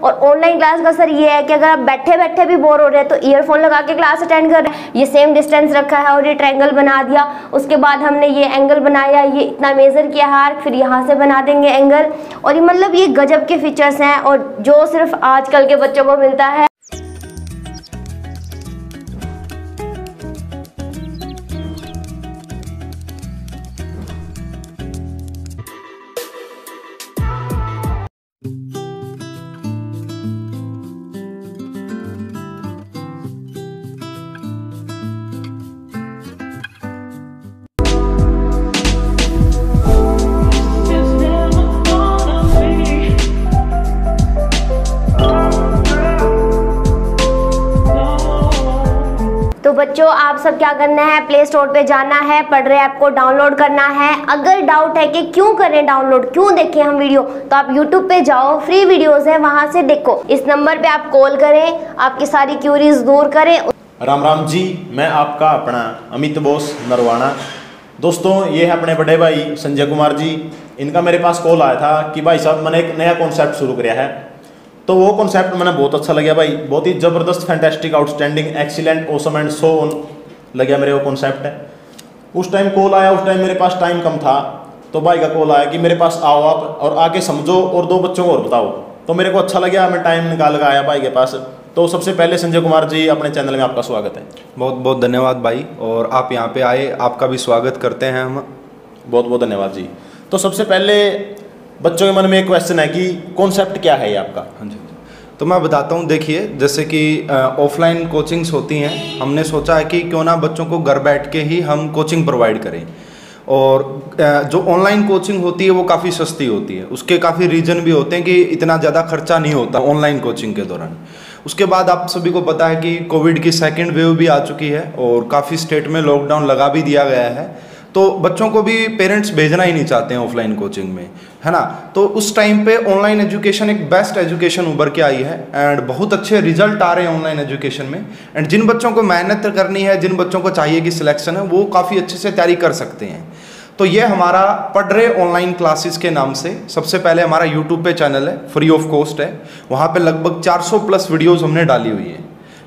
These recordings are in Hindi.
और ऑनलाइन क्लास का सर ये है कि अगर आप बैठे बैठे भी बोर हो रहे हैं तो ईयरफोन लगा के क्लास अटेंड कर रहे हैं। ये सेम डिस्टेंस रखा है और ये ट्रायंगल बना दिया, उसके बाद हमने ये एंगल बनाया, ये इतना मेजर किया आर्क, फिर यहाँ से बना देंगे एंगल। और ये मतलब ये गजब के फीचर्स हैं और जो सिर्फ आजकल के बच्चों को मिलता है। तो बच्चों आप सब क्या करना है, प्ले स्टोर पे जाना है, पढ़ ऐप को डाउनलोड करना है। अगर डाउट है कि क्यों करें डाउनलोड, क्यों देखें हम वीडियो, तो आप यूट्यूब पे जाओ, फ्री वीडियोस है, वहां से देखो। इस नंबर पे आप कॉल करें, आपकी सारी क्यूरीज दूर करें। राम राम जी, मैं आपका अपना अमित बोस नरवाना। दोस्तों ये है अपने बड़े भाई संजय कुमार जी। इनका मेरे पास कॉल आया था कि भाई साहब मैंने एक नया कॉन्सेप्ट शुरू किया है। तो वो कॉन्सेप्ट मैंने बहुत अच्छा लगा भाई, बहुत ही ज़बरदस्त, fantastic, outstanding, excellent, awesome and so on लगा मेरे वो कॉन्सेप्ट है। उस टाइम कॉल आया, उस टाइम मेरे पास टाइम कम था, तो भाई का कॉल आया कि मेरे पास आओ आप और आके समझो और 2 बच्चों को और बताओ। तो मेरे को अच्छा लगा, मैं टाइम निकाल कर आया भाई के पास। तो सबसे पहले संजय कुमार जी अपने चैनल में आपका स्वागत है। बहुत बहुत धन्यवाद भाई, और आप यहाँ पे आए, आपका भी स्वागत करते हैं हम। बहुत बहुत धन्यवाद जी। तो सबसे पहले बच्चों के मन में एक क्वेश्चन है कि कॉन्सेप्ट क्या है ये आपका? हाँ जी, तो मैं बताता हूँ। देखिए, जैसे कि ऑफलाइन कोचिंग्स होती हैं, हमने सोचा है कि क्यों ना बच्चों को घर बैठ के ही हम कोचिंग प्रोवाइड करें। और जो ऑनलाइन कोचिंग होती है वो काफ़ी सस्ती होती है, उसके काफ़ी रीज़न भी होते हैं कि इतना ज़्यादा खर्चा नहीं होता ऑनलाइन कोचिंग के दौरान। उसके बाद आप सभी को पता है कि कोविड की सेकेंड वेव भी आ चुकी है और काफ़ी स्टेट में लॉकडाउन लगा भी दिया गया है। तो बच्चों को भी पेरेंट्स भेजना ही नहीं चाहते हैं ऑफलाइन कोचिंग में, है ना। तो उस टाइम पे ऑनलाइन एजुकेशन एक बेस्ट एजुकेशन उभर के आई है एंड बहुत अच्छे रिजल्ट आ रहे हैं ऑनलाइन एजुकेशन में। एंड जिन बच्चों को मेहनत करनी है, जिन बच्चों को चाहिए कि सिलेक्शन है, वो काफ़ी अच्छे से तैयारी कर सकते हैं। तो ये हमारा पढ़ रहे ऑनलाइन क्लासेस के नाम से सबसे पहले हमारा यूट्यूब पे चैनल है, फ्री ऑफ कॉस्ट है। वहाँ पे लगभग 400 प्लस वीडियोस हमने डाली हुई है,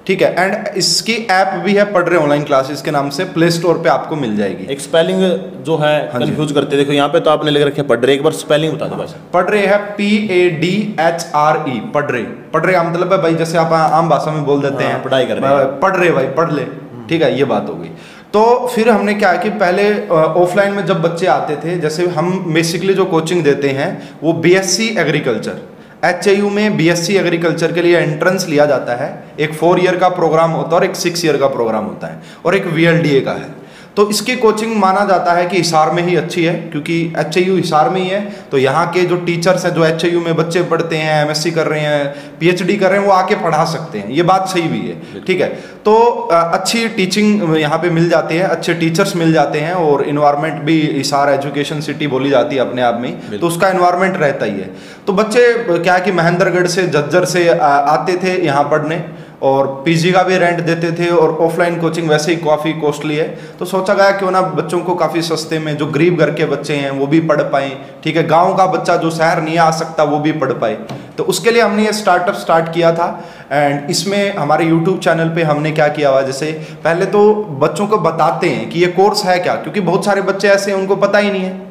ठीक है। एंड इसकी ऐप भी है पढ़ रहे ऑनलाइन क्लासेस के नाम से, प्ले स्टोर पे आपको मिल जाएगी। एक स्पेलिंग जो है कंफ्यूज करते, देखो यहाँ पे तो आपने लिख रखे पढ़ रहे, एक बार स्पेलिंग बता दो बस। पढ़ रहे है PADHRE, पढ़ रहे का मतलब है भाई, जैसे आप आम भाषा में बोल देते हैं पढ़ाई कर रहे हैं, पढ़ रहे भाई, पढ़ ले, ठीक है, ये बात हो गई। तो फिर हमने क्या है कि पहले ऑफलाइन में जब बच्चे आते थे, जैसे हम बेसिकली जो कोचिंग देते हैं वो BSc एग्रीकल्चर, HAU में BSc एग्रीकल्चर के लिए एंट्रेंस लिया जाता है। एक 4 ईयर का प्रोग्राम होता है और एक 6 ईयर का प्रोग्राम होता है और एक VLDA का है। तो इसकी कोचिंग माना जाता है कि हिसार में ही अच्छी है, क्योंकि HAU हिसार में ही है। तो यहाँ के जो टीचर्स हैं, जो HAU में बच्चे पढ़ते हैं, MSc कर रहे हैं, PhD कर रहे हैं, वो आके पढ़ा सकते हैं। ये बात सही भी है, ठीक है। तो अच्छी टीचिंग यहाँ पे मिल जाती है, अच्छे टीचर्स मिल जाते हैं और इन्वायरमेंट भी, हिसार एजुकेशन सिटी बोली जाती है अपने आप में, तो उसका इन्वायरमेंट रहता ही है। तो बच्चे क्या है कि महेंद्रगढ़ से, झज्जर से आते थे यहाँ पढ़ने और PG का भी रेंट देते थे, और ऑफलाइन कोचिंग वैसे ही काफ़ी कॉस्टली है। तो सोचा गया क्यों ना बच्चों को काफ़ी सस्ते में, जो गरीब घर के बच्चे हैं वो भी पढ़ पाएँ, ठीक है, गांव का बच्चा जो शहर नहीं आ सकता वो भी पढ़ पाए। तो उसके लिए हमने ये स्टार्टअप स्टार्ट किया था। एंड इसमें हमारे यूट्यूब चैनल पे हमने क्या किया हुआ, जैसे पहले तो बच्चों को बताते हैं कि ये कोर्स है क्या, क्योंकि बहुत सारे बच्चे ऐसे हैं उनको पता ही नहीं है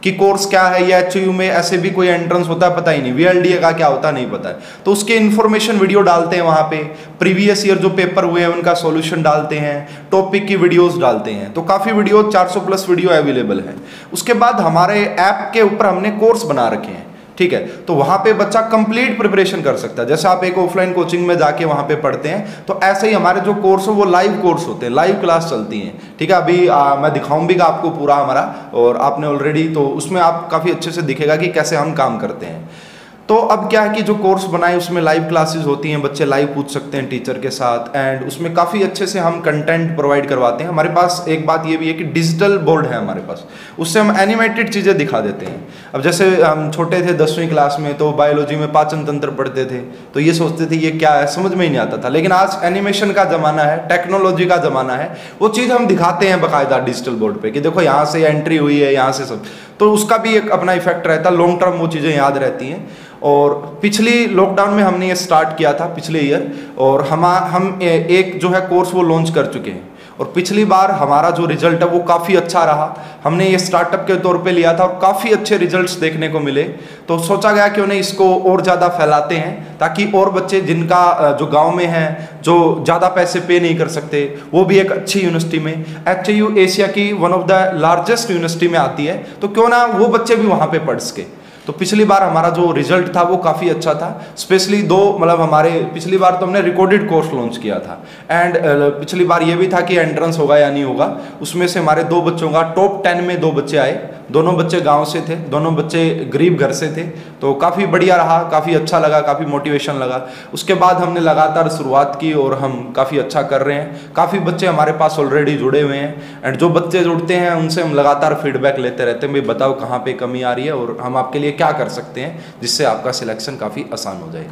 कि कोर्स क्या है, या HAU में ऐसे भी कोई एंट्रेंस होता है पता ही नहीं, VLDA का क्या होता है नहीं पता है। तो उसके इन्फॉर्मेशन वीडियो डालते हैं वहाँ पे, प्रीवियस ईयर जो पेपर हुए हैं उनका सॉल्यूशन डालते हैं, टॉपिक की वीडियोस डालते हैं। तो काफ़ी वीडियो, 400 प्लस वीडियो अवेलेबल है। उसके बाद हमारे ऐप के ऊपर हमने कोर्स बना रखे हैं, ठीक है। तो वहाँ पे बच्चा कंप्लीट प्रिपरेशन कर सकता है। जैसे आप एक ऑफलाइन कोचिंग में जाके वहाँ पे पढ़ते हैं, तो ऐसे ही हमारे जो कोर्स हो वो लाइव कोर्स होते हैं, लाइव क्लास चलती हैं, ठीक है। अभी मैं दिखाऊंगा आपको पूरा हमारा, और आपने ऑलरेडी, तो उसमें आप काफ़ी अच्छे से दिखेगा कि कैसे हम काम करते हैं। तो अब क्या है कि जो कोर्स बनाए उसमें लाइव क्लासेस होती हैं, बच्चे लाइव पूछ सकते हैं टीचर के साथ, एंड उसमें काफ़ी अच्छे से हम कंटेंट प्रोवाइड करवाते हैं। हमारे पास एक बात ये भी है कि डिजिटल बोर्ड है हमारे पास, उससे हम एनिमेटेड चीज़ें दिखा देते हैं। अब जैसे हम छोटे थे 10वीं क्लास में, तो बायोलॉजी में पाचन तंत्र पढ़ते थे, तो ये सोचते थे ये क्या है, समझ में ही नहीं आता था। लेकिन आज एनिमेशन का ज़माना है, टेक्नोलॉजी का ज़माना है, वो चीज़ हम दिखाते हैं बाकायदा डिजिटल बोर्ड पर कि देखो यहाँ से एंट्री हुई है, यहाँ से सब, तो उसका भी एक अपना इफेक्ट रहता है, लॉन्ग टर्म वो चीज़ें याद रहती हैं। और पिछली लॉकडाउन में हमने ये स्टार्ट किया था पिछले ईयर, और हम एक जो है कोर्स वो लॉन्च कर चुके हैं। और पिछली बार हमारा जो रिजल्ट है वो काफ़ी अच्छा रहा। हमने ये स्टार्टअप के तौर पे लिया था और काफ़ी अच्छे रिजल्ट्स देखने को मिले। तो सोचा गया कि उन्हें इसको और ज़्यादा फैलाते हैं, ताकि और बच्चे जिनका जो गांव में हैं, जो ज़्यादा पैसे पे नहीं कर सकते, वो भी एक अच्छी यूनिवर्सिटी में, HIU एशिया की one of the largest university में आती है, तो क्यों ना वो बच्चे भी वहाँ पे पढ़ सके। तो पिछली बार हमारा जो रिजल्ट था वो काफ़ी अच्छा था। स्पेशली हमारे पिछली बार तो हमने रिकॉर्डेड कोर्स लॉन्च किया था, एंड पिछली बार ये भी था कि एंट्रेंस होगा या नहीं होगा। उसमें से हमारे 2 बच्चों का टॉप 10 में 2 बच्चे आए। दोनों बच्चे गांव से थे, दोनों बच्चे गरीब घर से थे। तो काफ़ी बढ़िया रहा, काफ़ी अच्छा लगा, काफ़ी मोटिवेशन लगा। उसके बाद हमने लगातार शुरुआत की और हम काफ़ी अच्छा कर रहे हैं। काफ़ी बच्चे हमारे पास ऑलरेडी जुड़े हुए हैं, एंड जो बच्चे जुड़ते हैं उनसे हम लगातार फीडबैक लेते रहते हैं, भाई बताओ कहाँ पे कमी आ रही है और हम आपके लिए क्या कर सकते हैं जिससे आपका सिलेक्शन काफ़ी आसान हो जाए।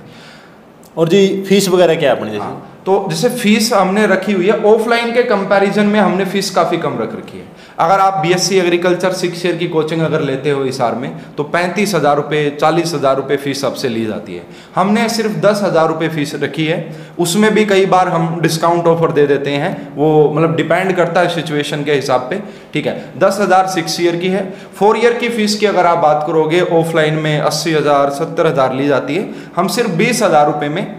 और जी फीस वगैरह क्या है अपनी जैसे? तो जैसे फीस हमने रखी हुई है, ऑफलाइन के कंपैरिजन में हमने फीस काफ़ी कम रख रखी है। अगर आप BSc एग्रीकल्चर 6 ईयर की कोचिंग अगर लेते हो हिसार में, तो 35,000 रुपये 40,000 रुपये फीस आपसे ली जाती है। हमने सिर्फ 10,000 रुपये फीस रखी है। उसमें भी कई बार हम डिस्काउंट ऑफर दे देते हैं, वो मतलब डिपेंड करता है सिचुएशन के हिसाब पे। ठीक है, 10,000 6 ईयर की है। 4 ईयर की फीस की अगर आप बात करोगे, ऑफलाइन में 80,000 70,000 ली जाती है। हम सिर्फ 20,000 रुपये में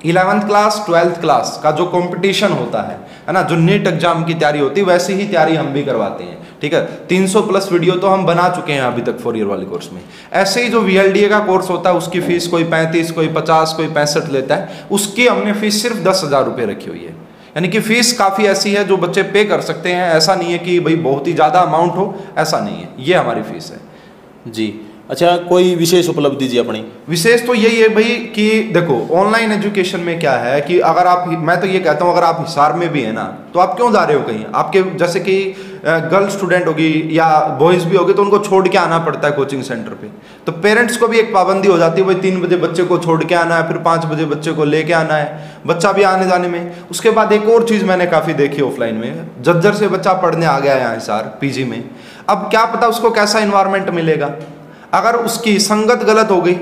11th क्लास 12th क्लास का जो कंपटीशन होता है ना, जो नीट एग्जाम की तैयारी होती है, वैसी ही तैयारी हम भी करवाते हैं। ठीक है, 300 प्लस वीडियो तो हम बना चुके हैं अभी तक 4 ईयर वाले कोर्स में। ऐसे ही जो VLDA का कोर्स होता है उसकी फीस कोई 35, कोई 50, कोई 65 लेता है, उसकी हमने फीस सिर्फ 10,000 रुपये रखी हुई है। यानी कि फीस काफ़ी ऐसी है जो बच्चे पे कर सकते हैं। ऐसा नहीं है कि भाई बहुत ही ज़्यादा अमाउंट हो, ऐसा नहीं है। ये हमारी फीस है जी। अच्छा, कोई विशेष उपलब्धि जी अपनी? विशेष तो यही है भाई कि देखो, ऑनलाइन एजुकेशन में क्या है कि अगर आप, मैं तो ये कहता हूँ, अगर आप हिसार में भी है ना, तो आप क्यों जा रहे हो कहीं? आपके जैसे कि गर्ल स्टूडेंट होगी या बॉयज़ भी होगी, तो उनको छोड़ के आना पड़ता है कोचिंग सेंटर पे। तो पेरेंट्स को भी एक पाबंदी हो जाती है, भाई 3 बजे बच्चे को छोड़ के आना है, फिर 5 बजे बच्चे को लेके आना है, बच्चा भी आने जाने में। उसके बाद एक और चीज़ मैंने काफ़ी देखी ऑफलाइन में, झज्जर से बच्चा पढ़ने आ गया यहाँ हिसार PG में। अब क्या पता उसको कैसा इन्वायरमेंट मिलेगा। अगर उसकी संगत गलत हो गई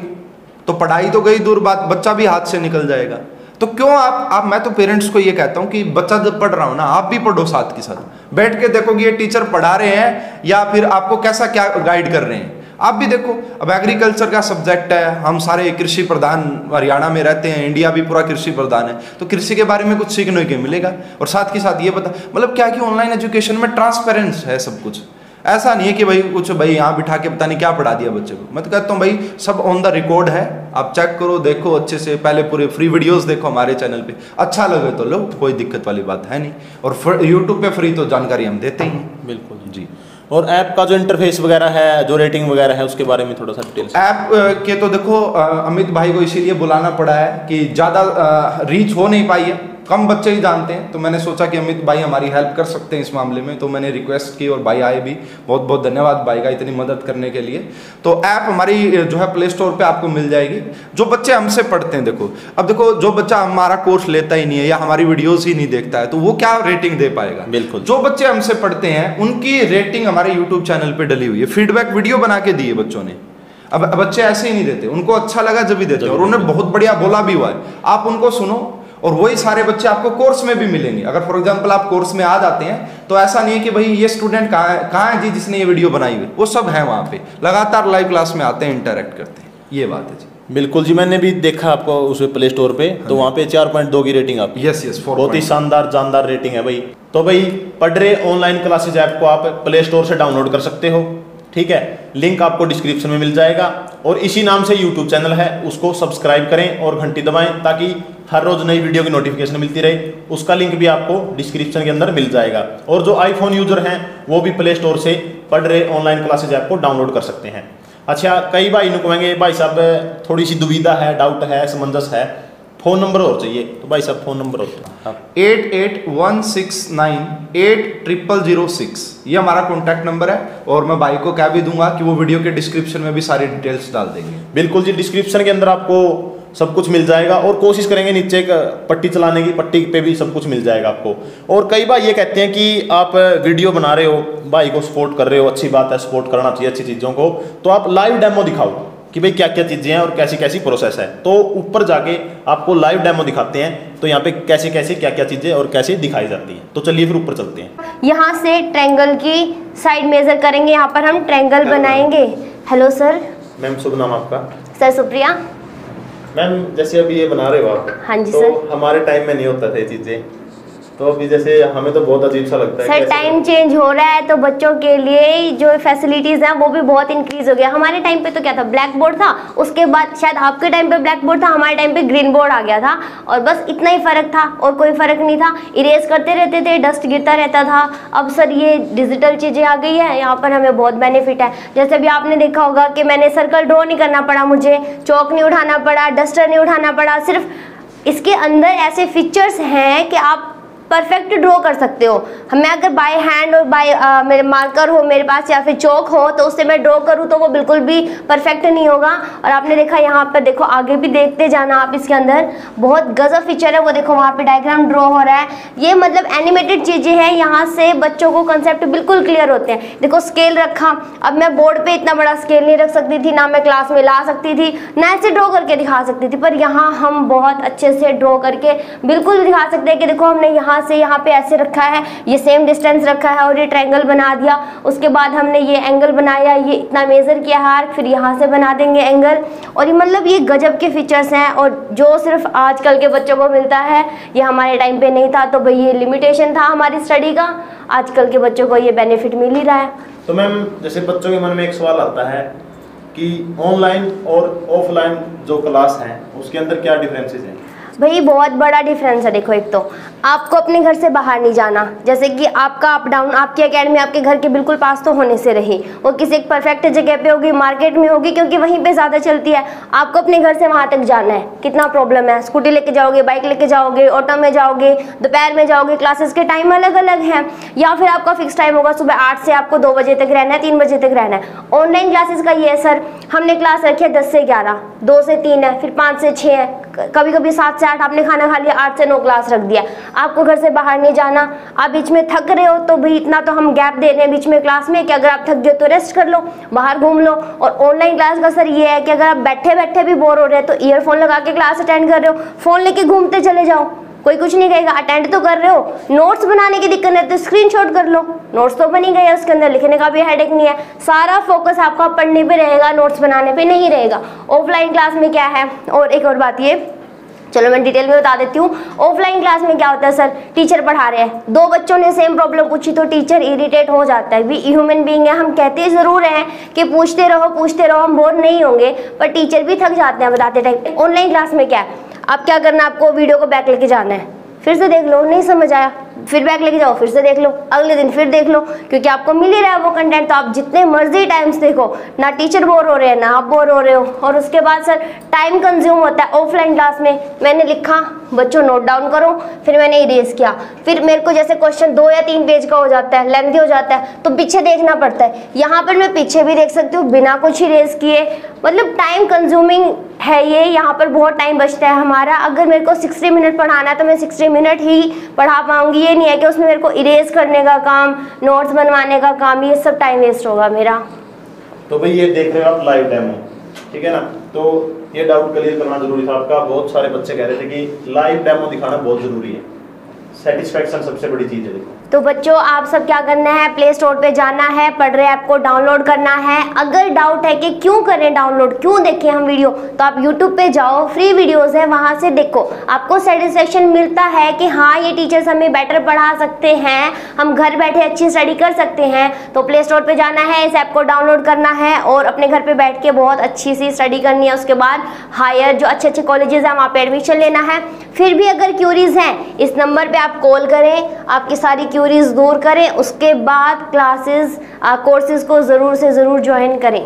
तो पढ़ाई तो गई दूर बात, बच्चा भी हाथ से निकल जाएगा। तो क्यों आप मैं तो पेरेंट्स को ये कहता हूँ कि बच्चा जब पढ़ रहा हो ना, आप भी पढ़ो साथ के साथ, बैठ के देखो कि ये टीचर पढ़ा रहे हैं या फिर आपको कैसा क्या गाइड कर रहे हैं, आप भी देखो। अब एग्रीकल्चर का सब्जेक्ट है, हम सारे कृषि प्रधान हरियाणा में रहते हैं, इंडिया भी पूरा कृषि प्रधान है, तो कृषि के बारे में कुछ सीखने को मिलेगा। और साथ के साथ ये पता, मतलब क्या कि ऑनलाइन एजुकेशन में ट्रांसपेरेंस है सब कुछ। ऐसा नहीं है कि भाई कुछ भाई यहाँ बिठा के पता नहीं क्या पढ़ा दिया बच्चे को। मैं तो कहता हूँ भाई सब ऑन द रिकॉर्ड है, आप चेक करो, देखो अच्छे से, पहले पूरे फ्री वीडियोस देखो हमारे चैनल पे, अच्छा लगे तो लो, कोई दिक्कत वाली बात है नहीं। और यूट्यूब पे फ्री तो जानकारी हम देते ही हैं। बिल्कुल जी। और ऐप का जो इंटरफेस वगैरह है, जो रेटिंग वगैरह है, उसके बारे में थोड़ा सा डिटेल्स। ऐप के तो देखो अमित भाई को इसीलिए बुलाना पड़ा है कि ज़्यादा रीच हो नहीं पाई है, कम बच्चे ही जानते हैं। तो मैंने सोचा कि अमित भाई हमारी हेल्प कर सकते हैं इस मामले में, तो मैंने रिक्वेस्ट की और भाई आए भी। बहुत बहुत धन्यवाद भाई का इतनी मदद करने के लिए। तो ऐप हमारी जो है प्ले स्टोर पे आपको मिल जाएगी। जो बच्चे हमसे पढ़ते हैं, देखो अब देखो, जो बच्चा हमारा कोर्स लेता ही नहीं है या हमारी वीडियोस ही नहीं देखता है, तो वो क्या रेटिंग दे पाएगा? बिल्कुल। जो बच्चे हमसे पढ़ते हैं उनकी रेटिंग हमारे यूट्यूब चैनल पर डली हुई है, फीडबैक वीडियो बना के दिए बच्चों ने। अब बच्चे ऐसे ही नहीं देते, उनको अच्छा लगा जब भी देते हैं, और उन्होंने बहुत बढ़िया बोला भी हुआ है, आप उनको सुनो। और वही सारे बच्चे आपको कोर्स में भी मिलेंगे। अगर फॉर एग्जांपल आप कोर्स में आ जाते हैं, तो ऐसा नहीं है कि भाई ये स्टूडेंट कहाँ है जी जिसने ये वीडियो बनाई हुई, वो सब है वहाँ पे, लगातार लाइव क्लास में आते हैं, इंटरेक्ट करते हैं। ये बात है जी। बिल्कुल जी, मैंने भी देखा आपको उस प्ले स्टोर पे, तो वहाँ पे 4.2 की रेटिंग आपकी। यस, बहुत ही शानदार जानदार रेटिंग है भाई। तो भाई पढ़रे ऑनलाइन क्लासेज ऐप को आप प्ले स्टोर से डाउनलोड कर सकते हो, ठीक है, लिंक आपको डिस्क्रिप्शन में मिल जाएगा। और इसी नाम से यूट्यूब चैनल है, उसको सब्सक्राइब करें और घंटी दबाएं, ताकि हर रोज नई वीडियो की नोटिफिकेशन मिलती रहे। उसका लिंक भी आपको डिस्क्रिप्शन के अंदर मिल जाएगा। और जो आईफोन यूजर हैं वो भी प्ले स्टोर से पढ़रे ऑनलाइन क्लासेज ऐप को डाउनलोड कर सकते हैं। अच्छा, कई भाई नु कहेंगे भाई साहब थोड़ी सी दुविधा है, डाउट है, समंजस है, फ़ोन नंबर और चाहिए, तो भाई साहब फ़ोन नंबर होता है 8816980006, ये हमारा कॉन्टैक्ट नंबर है। और मैं भाई को कह भी दूंगा कि वो वीडियो के डिस्क्रिप्शन में भी सारी डिटेल्स डाल देंगे। बिल्कुल जी, डिस्क्रिप्शन के अंदर आपको सब कुछ मिल जाएगा। और कोशिश करेंगे नीचे एक पट्टी चलाने की, पट्टी पे भी सब कुछ मिल जाएगा आपको। और कई बार ये कहते हैं कि आप वीडियो बना रहे हो, भाई को सपोर्ट कर रहे हो, अच्छी बात है, सपोर्ट करना चाहिए अच्छी चीज़ों को, तो आप लाइव डेमो दिखाओ कि भाई क्या क्या चीज़ें हैं और कैसी कैसी प्रोसेस है। तो ऊपर जाके आपको लाइव डेमो दिखाते हैं, तो यहाँ पे कैसे कैसे क्या क्या चीज़ें और कैसे दिखाई जाती हैं। तो चलिए फिर ऊपर चलते हैं। यहाँ से ट्रायंगल की साइड मेजर करेंगे, यहाँ पर हम ट्रायंगल बनाएंगे। Hello sir. मैम शुभ नाम आपका? सर सुप्रिया। मैम जैसे अभी ये बना रहे हो आप, हाँ जी तो सर। हमारे टाइम में नहीं होता था ये चीज़ें, तो अभी जैसे हमें तो बहुत अजीब सा लगता है। सर टाइम चेंज हो रहा है तो बच्चों के लिए जो फैसिलिटीज़ हैं वो भी बहुत इंक्रीज हो गया। हमारे टाइम पे तो क्या था, ब्लैक बोर्ड था, उसके बाद शायद आपके टाइम पे ब्लैक बोर्ड था, हमारे टाइम पे ग्रीन बोर्ड आ गया था, और बस इतना ही फ़र्क था और कोई फ़र्क नहीं था। इरेज करते रहते थे, डस्ट गिरता रहता था। अब सर ये डिजिटल चीज़ें आ गई है, यहाँ पर हमें बहुत बेनिफिट है। जैसे अभी आपने देखा होगा कि मैंने सर्कल ड्रॉ नहीं करना पड़ा, मुझे चौक नहीं उठाना पड़ा, डस्टर नहीं उठाना पड़ा। सिर्फ इसके अंदर ऐसे फीचर्स हैं कि आप परफेक्ट ड्रॉ कर सकते हो। मैं अगर बाय हैंड और बाय मेरे मार्कर हो मेरे पास या फिर चौक हो तो उससे मैं ड्रॉ करूँ तो वो बिल्कुल भी परफेक्ट नहीं होगा। और आपने देखा यहाँ पर देखो, आगे भी देखते जाना आप, इसके अंदर बहुत गजब फीचर है। वो देखो वहाँ पे डायग्राम ड्रॉ हो रहा है, ये मतलब एनिमेटेड चीज़ें हैं। यहाँ से बच्चों को कंसेप्ट बिल्कुल क्लियर होते हैं। देखो स्केल रखा, अब मैं बोर्ड पे इतना बड़ा स्केल नहीं रख सकती थी, ना मैं क्लास में ला सकती थी, ना ऐसे ड्रॉ करके दिखा सकती थी, पर यहाँ हम बहुत अच्छे से ड्रॉ करके बिल्कुल दिखा सकते हैं कि देखो हमने यहाँ से यहाँ पे ऐसे रखा है, ये सेम डिस्टेंस रखा है और ये ट्रायंगल बना दिया। उसके बाद हमने ये एंगल बनाया, ये इतना मेजर किया है, फिर यहाँ से बना देंगे एंगल। और ये मतलब ये गजब के फीचर्स हैं और जो सिर्फ आजकल के बच्चों को मिलता है, ये हमारे टाइम पे नहीं था। तो भाई ये लिमिटेशन था हमारी स्टडी का, आजकल के बच्चों को ये बेनिफिट मिल ही रहा है। तो मैम जैसे बच्चों के मन में एक सवाल आता है कि ऑनलाइन और ऑफलाइन जो क्लास है उसके अंदर क्या डिफरेंसेस हैं? भाई बहुत बड़ा डिफरेंस है। देखो एक तो आपको अपने घर से बाहर नहीं जाना, जैसे कि आपका अप डाउन, आपकी एकेडमी आपके घर के बिल्कुल पास तो होने से रही, वो किसी एक परफेक्ट जगह पे होगी, मार्केट में होगी, क्योंकि वहीं पे ज़्यादा चलती है। आपको अपने घर से वहाँ तक जाना है, कितना प्रॉब्लम है। स्कूटी लेके जाओगे, बाइक लेके जाओगे, ऑटो में जाओगे, दोपहर में जाओगे, क्लासेस के टाइम अलग अलग हैं, या फिर आपका फिक्स टाइम होगा सुबह 8 से आपको 2 बजे तक रहना है, 3 बजे तक रहना है। ऑनलाइन क्लासेस का ये है सर, हमने क्लास रखी है 10 से 11, 2 से 3 है, फिर 5 से 6 है, कभी कभी 7 से 8, आपने खाना खा लिया, 8 से 9 क्लास रख दिया। आपको घर से बाहर नहीं जाना, आप बीच में थक रहे हो तो भी इतना तो हम गैप दे रहे हैं बीच में क्लास में कि अगर आप थक गए तो रेस्ट कर लो, बाहर घूम लो। और ऑनलाइन क्लास का सर ये है कि अगर आप बैठे बैठे भी बोर हो रहे हैं तो ईयरफोन लगा के क्लास अटेंड कर रहे हो, फोन लेके घूमते चले जाओ, कोई कुछ नहीं कहेगा, अटेंड तो कर रहे हो। नोट्स बनाने की दिक्कत है तो स्क्रीनशॉट कर लो, नोट्स तो बन ही गए, उसके अंदर लिखने का भी हेडेक नहीं है। सारा फोकस आपका पढ़ने पे रहेगा, नोट्स बनाने पे नहीं रहेगा। ऑफलाइन क्लास में क्या है, और एक और बात ये, चलो मैं डिटेल में बता देती हूँ। ऑफलाइन क्लास में क्या होता है सर, टीचर पढ़ा रहे हैं, 2 बच्चों ने सेम प्रॉब्लम पूछी तो टीचर इरिटेट हो जाता है। वी ह्यूमन बीइंग है, हम कहते ज़रूर हैं कि पूछते रहो, हम बोर नहीं होंगे, पर टीचर भी थक जाते हैं बताते टाइम। ऑनलाइन क्लास में क्या है, आप क्या करना, आपको वीडियो को बैक लेके जाना है, फिर से देख लो, नहीं समझ आया फिर बैक लेके जाओ, फिर से देख लो, अगले दिन फिर देख लो, क्योंकि आपको मिल ही रहा है वो कंटेंट। तो आप जितने मर्जी टाइम्स देखो, ना टीचर बोर हो रहे हैं ना आप बोर हो रहे हो। और उसके बाद सर टाइम कंज्यूम होता है ऑफलाइन क्लास में। मैंने लिखा, बच्चों नोट डाउन करो, फिर मैंने इरेज किया, फिर मेरे को जैसे क्वेश्चन 2 या 3 पेज का हो जाता है, लेंथी हो जाता है, तो पीछे देखना पड़ता है। यहाँ पर मैं पीछे भी देख सकती हूँ बिना कुछ इरेज किए, मतलब टाइम कंज्यूमिंग है ये। यहाँ पर बहुत टाइम बचता है हमारा। अगर मेरे को 60 मिनट पढ़ाना है तो मैं 60 मिनट ही पढ़ा पाऊंगी, ये नहीं है कि उसमें मेरे को इरेज करने का काम, नोट्स बनवाने का काम, ये सब टाइम वेस्ट होगा मेरा। तो भाई ये देख रहे हो आप लाइव डेमो, ठीक है ना, तो ये डाउट क्लियर करना जरूरी था आपका। बहुत सारे बच्चे कह रहे थे कि लाइव डेमो दिखाना बहुत जरूरी है, सेटिस्फैक्शन सबसे बड़ी चीज़ है। देखो तो बच्चों आप सब क्या करना है, प्ले स्टोर पे जाना है, पढ़ रहे ऐप को डाउनलोड करना है। अगर डाउट है कि क्यों करें डाउनलोड, क्यों देखें हम वीडियो, तो आप यूट्यूब पे जाओ, फ्री वीडियोस है, वहां से देखो, आपको सेटिस्फेक्शन मिलता है कि हाँ ये टीचर्स हमें बेटर पढ़ा सकते हैं, हम घर बैठे अच्छी स्टडी कर सकते हैं। तो प्ले स्टोर पे जाना है, इस ऐप को डाउनलोड करना है और अपने घर पे बैठ के बहुत अच्छी सी स्टडी करनी है। उसके बाद हायर जो अच्छे अच्छे कॉलेजेस हैं वहाँ पे एडमिशन लेना है। फिर भी अगर क्यूरीज हैं, इस नंबर पे आप कॉल करें, आपकी सारी क्यूरीज दूर करें, उसके बाद क्लासेस कोर्सेज को ज़रूर से ज़रूर ज्वाइन करें।